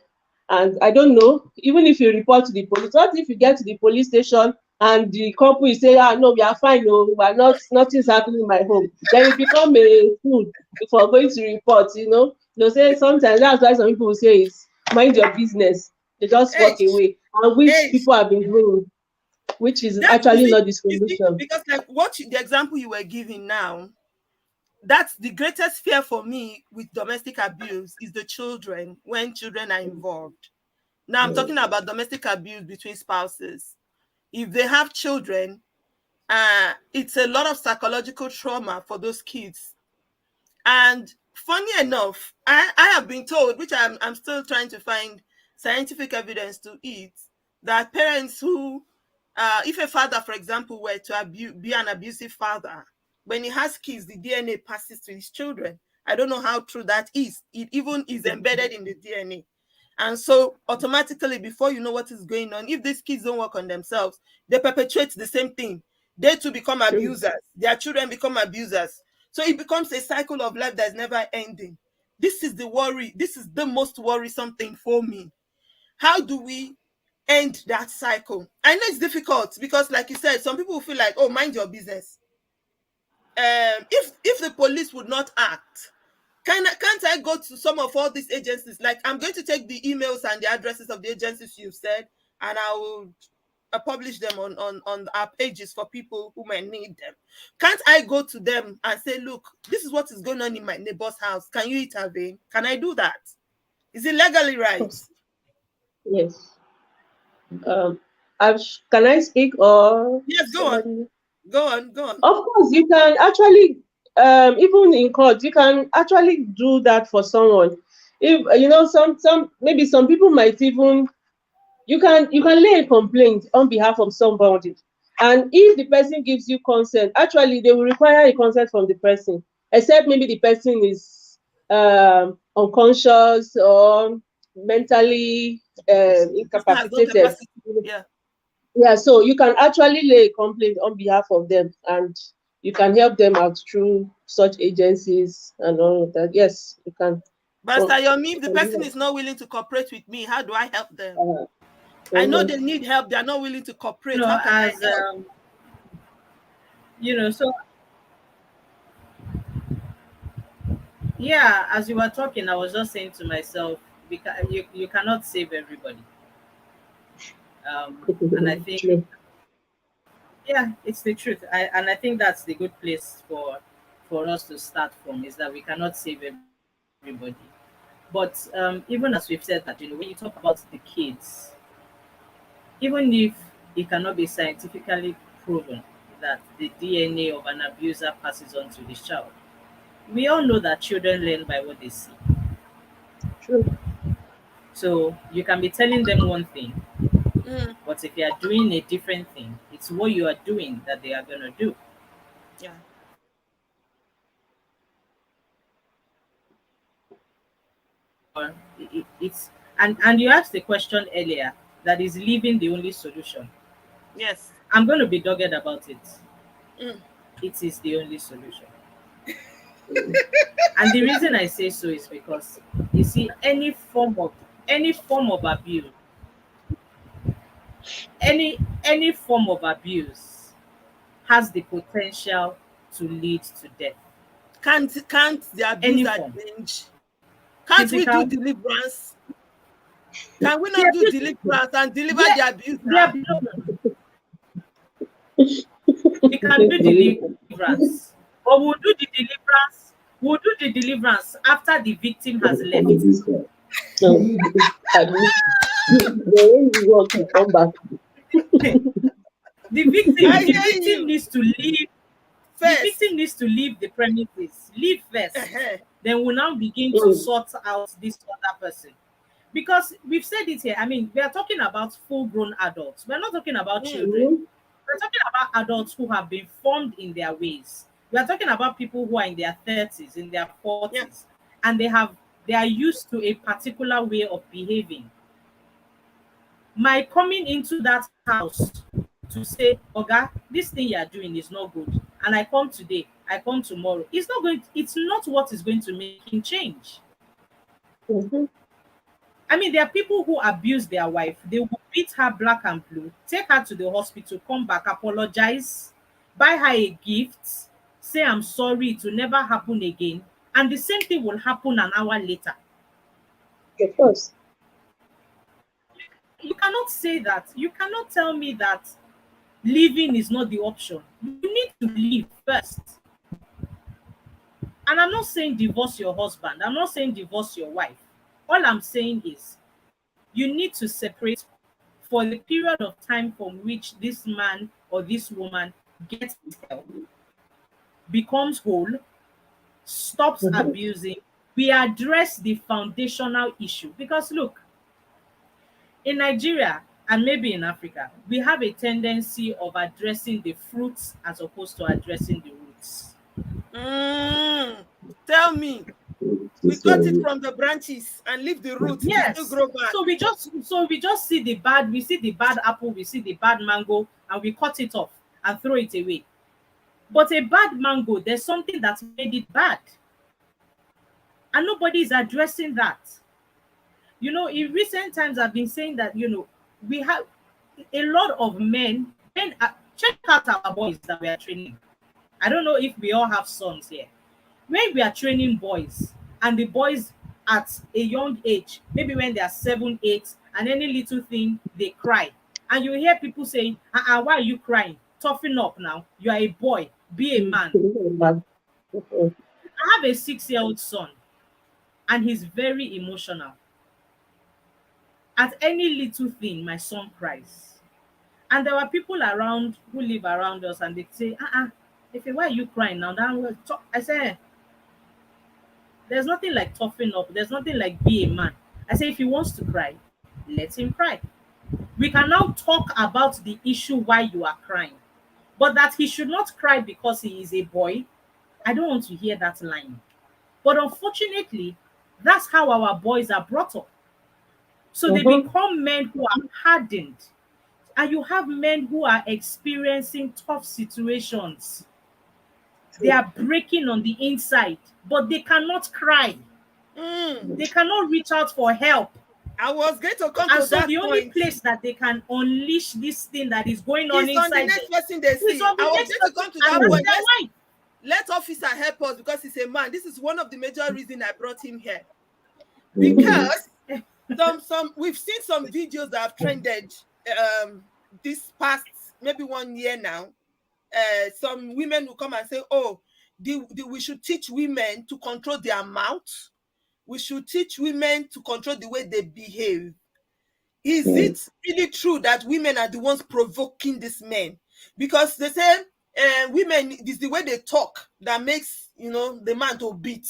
and I don't know, even if you report to the police, what if you get to the police station and the couple is saying, no, we are fine, no, we are not, nothing's happening in my home. Then you become a fool for going to report, you know. They'll say sometimes, that's why some people will say is mind your business. They just walk away, and which people have been doing, which is actually not the solution. Because like the example you were giving now, that's the greatest fear for me with domestic abuse is the children, when children are involved. Now I'm talking about domestic abuse between spouses. If they have children, it's a lot of psychological trauma for those kids. And funny enough, I have been told, which I'm still trying to find scientific evidence to it, that parents who, if a father, for example, were to be an abusive father, when he has kids, the DNA passes to his children. I don't know how true that is. It even is embedded in the DNA. And so automatically, before you know what is going on, if these kids don't work on themselves, they perpetuate the same thing. They too become abusers. Their children become abusers. So it becomes a cycle of life that's never ending. This is the worry. This is the most worrisome thing for me. How do we end that cycle? I know it's difficult because, like you said, some people feel like, oh, mind your business. If the police would not act, can't I go to some of all these agencies? Like, I'm going to take the emails and the addresses of the agencies you've said, and I will publish them on our pages for people who might need them. Can't I go to them and say, look, this is what is going on in my neighbor's house. Can you intervene? Can I do that? Is it legally right? Yes. Can I speak or? Yes, go on. Go on. Of course, you can actually, even in court, you can actually do that for someone. If you know maybe some people might even, you can lay a complaint on behalf of somebody, and if the person gives you consent, actually they will require a consent from the person, except maybe the person is unconscious or mentally incapacitated. Yeah, so you can actually lay a complaint on behalf of them, and you can help them out through such agencies and all of that. Yes, you can. But Yomi, if the person is not willing to cooperate with me, how do I help them? I know they need help. They are not willing to cooperate. You know, how can I help? So yeah, as you were talking, I was just saying to myself, you cannot save everybody. And I think, yeah, it's the truth. And I think that's the good place for us to start from, is that we cannot save everybody. But even as we've said that, when you talk about the kids, even if it cannot be scientifically proven that the DNA of an abuser passes on to the child, we all know that children learn by what they see. True. So you can be telling them one thing, but if you are doing a different thing, it's what you are doing that they are going to do. Yeah. It's and you asked the question earlier, that is leaving the only solution. Yes. I'm going to be dogged about it. It is the only solution. And the reason I say so is because, you see, any form of abuse, any form of abuse has the potential to lead to death. Can't the abuser change? Can't we do deliverance? Can we not do deliverance and deliver the abuser? We can do deliverance, but we'll do the deliverance after the victim has left. The victim needs to leave first. The victim needs to leave the premises, leave first. Then we'll now begin to sort out this other person. Because we've said it here, I mean, we are talking about full-grown adults. We're not talking about children. We're talking about adults who have been formed in their ways. We are talking about people who are in their 30s, in their 40s, and they are used to a particular way of behaving. My coming into that house to say, Oga, this thing you are doing is not good, and I come today, I come tomorrow, it's not what is going to make him change. I mean, there are people who abuse their wife. They will beat her black and blue, take her to the hospital, come back, apologize, buy her a gift, say, I'm sorry, it will never happen again. And the same thing will happen an hour later. Of course. You cannot say that. You cannot tell me that leaving is not the option. You need to leave first. And I'm not saying divorce your husband. I'm not saying divorce your wife. All I'm saying is you need to separate for the period of time from which this man or this woman gets help, becomes whole, stops abusing. We address the foundational issue. Because look, in Nigeria, and maybe in Africa, we have a tendency of addressing the fruits as opposed to addressing the roots. Tell me. We cut it from the branches and leave the roots to still Yes. grow back. So we just see the bad apple, we see the bad mango, and we cut it off and throw it away. But a bad mango, there's something that made it bad. And nobody is addressing that. You know, in recent times, I've been saying that, you know, we have a lot of men, check out our boys that we are training. I don't know if we all have sons here. When we are training boys, and the boys at a young age, maybe when they are 7, 8, and any little thing, they cry. And you hear people saying, why are you crying? Toughen up now. You are a boy. Be a man. I have a 6-year-old son, and he's very emotional. At any little thing, my son cries. And there were people around who live around us, and they say, why are you crying now? I say, there's nothing like toughen up. There's nothing like be a man. I say, if he wants to cry, let him cry. We can now talk about the issue why you are crying. But that he should not cry because he is a boy, I don't want to hear that line. But unfortunately, that's how our boys are brought up. So they become men who are hardened. And you have men who are experiencing tough situations. They are breaking on the inside, but they cannot cry. They cannot reach out for help. I was going to come and to so that the only point. place that they can unleash this thing that is going on It's on the inside next them person they see. is on the I was next going to come to person, that and point. that's their wife. Let officer help us because he's a man. This is one of the major reasons I brought him here. Because we've seen some videos that have trended this past maybe 1 year now. Some women will come and say, we should teach women to control their mouth. We should teach women to control the way they behave. Is it really true that women are the ones provoking these men? Because they say women, is the way they talk that makes, the man to beat.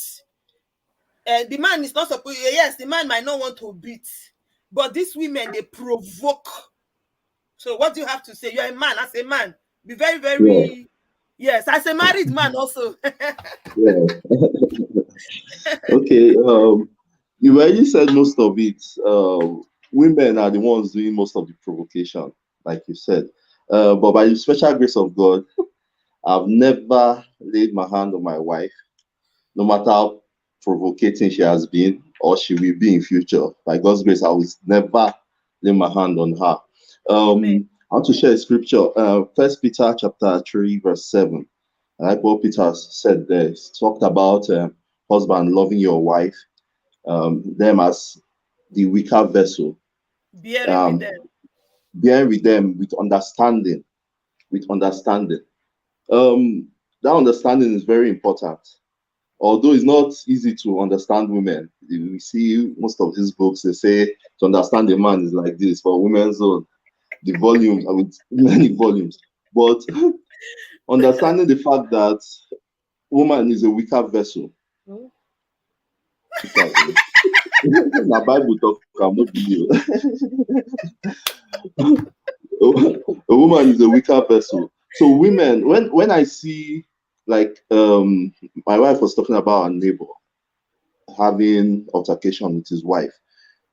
The man is not supposed, yes, the man might not want to beat, but these women, they provoke. So what do you have to say? You're a man. As a man, be very, very, yes, as a married man also. Okay, you already said most of it. Women are the ones doing most of the provocation, like you said. But by the special grace of God, I've never laid my hand on my wife, no matter how provocating she has been or she will be in future. By God's grace, I will never lay my hand on her. I want to share a scripture. 1 Peter chapter 3, verse 7. Like what Peter said there, he talked about husband loving your wife, them as the weaker vessel, Bearing with them with understanding. That understanding is very important. Although it's not easy to understand women. We see most of these books, they say to understand a man is like this, for women's own, the volumes are with many volumes. But understanding the fact that woman is a weaker vessel. My Bible talk, I'm not you. A woman is a weaker vessel. So women, when I see, like, my wife was talking about her neighbor having altercation with his wife.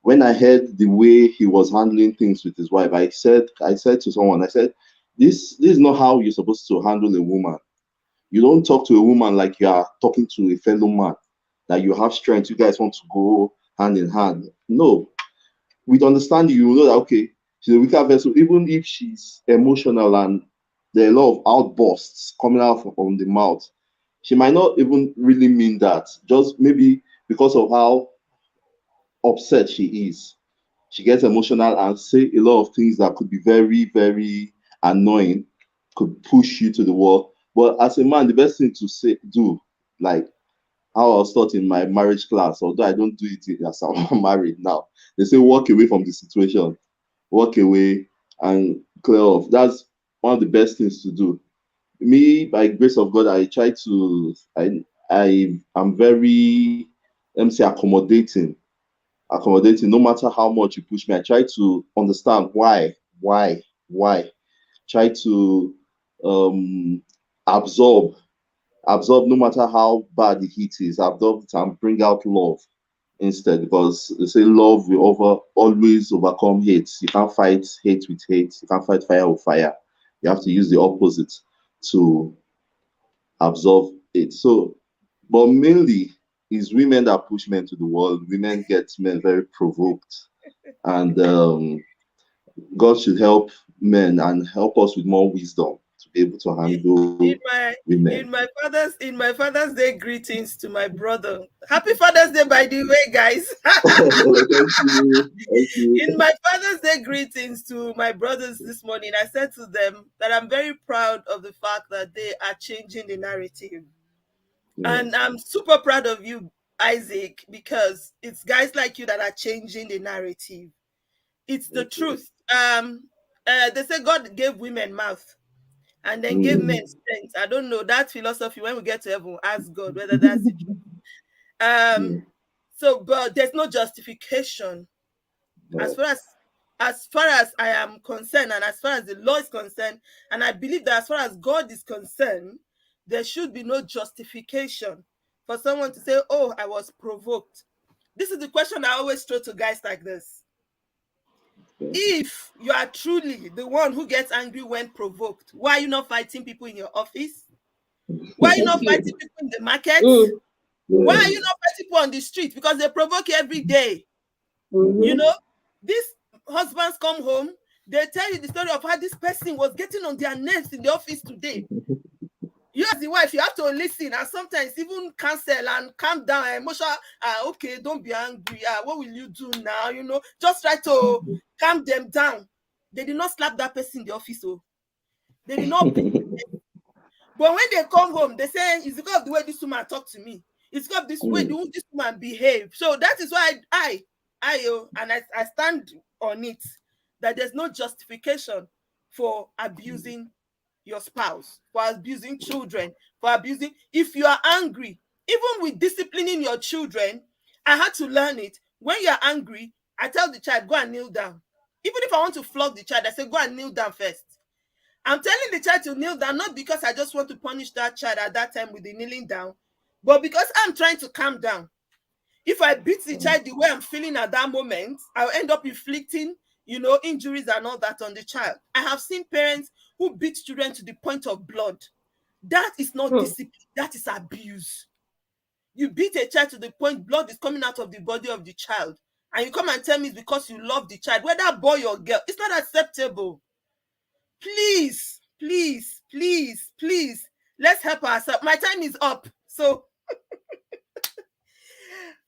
When I heard the way he was handling things with his wife, I said to someone, I said, this is not how you're supposed to handle a woman. You don't talk to a woman like you are talking to a fellow man, that you have strength, you guys want to go hand in hand. No. With understanding, you know that, okay, she's a weaker vessel, even if she's emotional and there are a lot of outbursts coming out from the mouth. She might not even really mean that, just maybe because of how upset she is. She gets emotional and say a lot of things that could be very, very annoying, could push you to the wall. But as a man, the best thing to do, like how I was taught in my marriage class, although I don't do it as I'm married now, they say walk away from the situation, walk away and clear off. That's one of the best things to do. Me, by grace of God, I try to, I'm very, let me say, accommodating. accommodating. No matter how much you push me, I try to understand why. Try to absorb no matter how bad the heat is, absorb it and bring out love instead, because they say love will always overcome hate. You can't fight hate with hate. You can't fight fire with fire. You have to use the opposite to absorb it. So, but mainly it's women that push men to the wall. Women get men very provoked, and God should help men and help us with more wisdom to be able to handle women. In my Father's Day greetings to my brother. Happy Father's Day, by the way, guys. Thank you. In my Father's Day greetings to my brothers this morning, I said to them that I'm very proud of the fact that they are changing the narrative. Yes. And I'm super proud of you, Isaac, because it's guys like you that are changing the narrative. It's the truth. They say God gave women mouth and then gave men strength. I don't know that philosophy. When we get to heaven, we'll ask God whether that's the truth. So, but there's no justification as far as I am concerned, and as far as the law is concerned, and I believe that as far as God is concerned, there should be no justification for someone to say, "Oh, I was provoked." This is the question I always throw to guys like this. If you are truly the one who gets angry when provoked, why are you not fighting people in your office? Why are you not fighting people in the market? Why are you not fighting people on the street? Because they provoke you every day. You know, these husbands come home, they tell you the story of how this person was getting on their nerves in the office today. You as the wife, you have to listen and sometimes even cancel and calm down, emotional. Okay, don't be angry. What will you do now? You know, just try to calm them down. They did not slap that person in the office, so they did not. But when they come home, they say it's because of the way this woman talked to me. It's because of this way this woman behaved. So that is why I stand on it that there's no justification for abusing your spouse, for abusing children, for abusing. If you are angry, even with disciplining your children, I had to learn it. When you're angry, I tell the child, go and kneel down. Even if I want to flog the child, I say, go and kneel down first. I'm telling the child to kneel down, not because I just want to punish that child at that time with the kneeling down, but because I'm trying to calm down. If I beat the child the way I'm feeling at that moment, I'll end up inflicting, injuries and all that on the child. I have seen parents who beat children to the point of blood. That is not discipline. That is abuse. You beat a child to the point blood is coming out of the body of the child, and you come and tell me it's because you love the child, whether boy or girl. It's not acceptable. Please, please, please, please, let's help ourselves. My time is up. So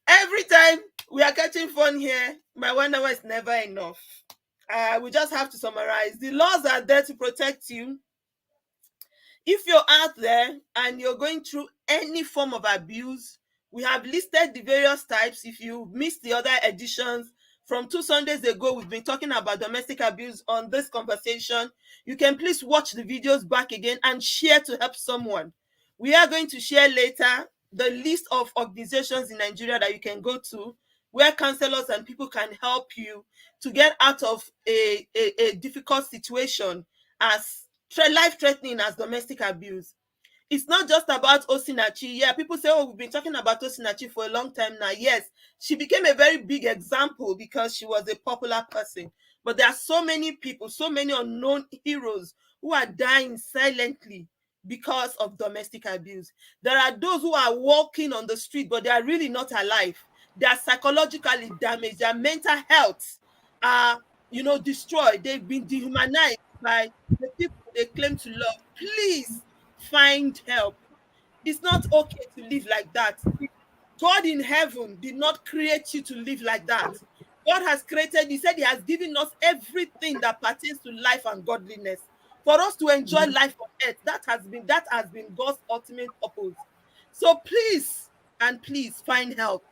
every time we are catching fun here, my 1 hour is never enough. We just have to summarize. The laws are there to protect you. If you're out there and you're going through any form of abuse, we have listed the various types. If you missed the other editions, from 2 Sundays ago, we've been talking about domestic abuse on this conversation. You can please watch the videos back again and share to help someone. We are going to share later the list of organizations in Nigeria that you can go to where counselors and people can help you to get out of a difficult situation as life-threatening as domestic abuse. It's not just about Osinachi. Yeah, people say, oh, we've been talking about Osinachi for a long time now. Yes, she became a very big example because she was a popular person. But there are so many people, so many unknown heroes who are dying silently because of domestic abuse. There are those who are walking on the street, but they are really not alive. They are psychologically damaged. Their mental health are, destroyed. They've been dehumanized by the people they claim to love. Please find help. It's not okay to live like that. God in heaven did not create you to live like that. God has created, he said he has given us everything that pertains to life and godliness for us to enjoy life on earth. That has been God's ultimate purpose. So please find help.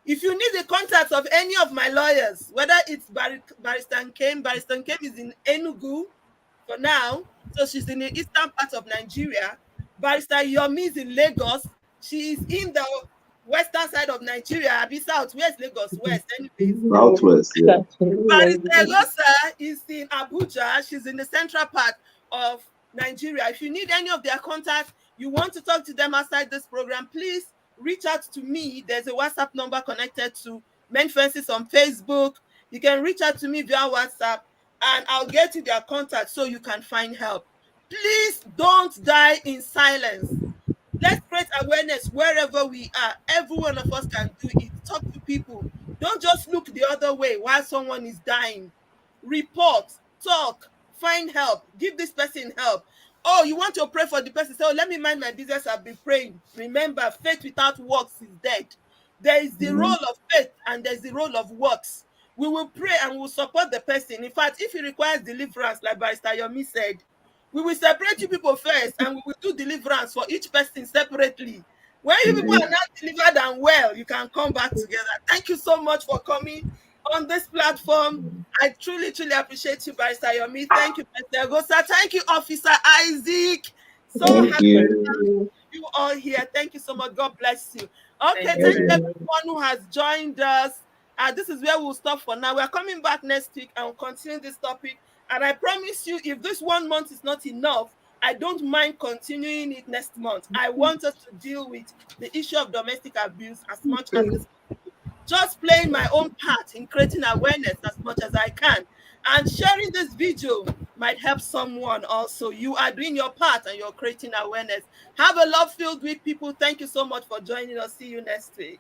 If you need the contacts of any of my lawyers, whether it's Barrister Nkem is in Enugu for now, so she's in the eastern part of Nigeria. Barrister Yomi is in Lagos. She is in the western side of Nigeria, be south, west Lagos, west, anyways. Southwest, yeah. Barrister Egosa is in Abuja. She's in the central part of Nigeria. If you need any of their contacts, you want to talk to them outside this program, please reach out to me. There's a WhatsApp number connected to Men Fences on Facebook. You can reach out to me via WhatsApp and I'll get you their contact so you can find help. Please don't die in silence. Let's create awareness wherever we are. Every one of us can do it. Talk to people. Don't just look the other way while someone is dying. Report, talk, find help, give this person help. Oh, you want to pray for the person? Say, oh, let me mind my business. I've been praying. Remember, faith without works is dead. There is the role of faith and there's the role of works. We will pray and we will support the person. In fact, if he requires deliverance, like Barrister Yomi said, we will separate you people first and we will do deliverance for each person separately. When you people are not delivered and well, you can come back together. Thank you so much for coming on this platform. I truly, truly appreciate you, Barrister Yomi. Thank you, Mr. Egosa. Thank you, Officer Isaac. So Thank happy you. to have you all here. Thank you so much. God bless you. Okay, thank you everyone who has joined us. This is where we'll stop for now. We're coming back next week and we'll continue this topic. And I promise you, if this 1 month is not enough, I don't mind continuing it next month. I want us to deal with the issue of domestic abuse as much as this. Just playing my own part in creating awareness as much as I can. And sharing this video might help someone also. You are doing your part and you're creating awareness. Have a love-filled week, people. Thank you so much for joining us. See you next week.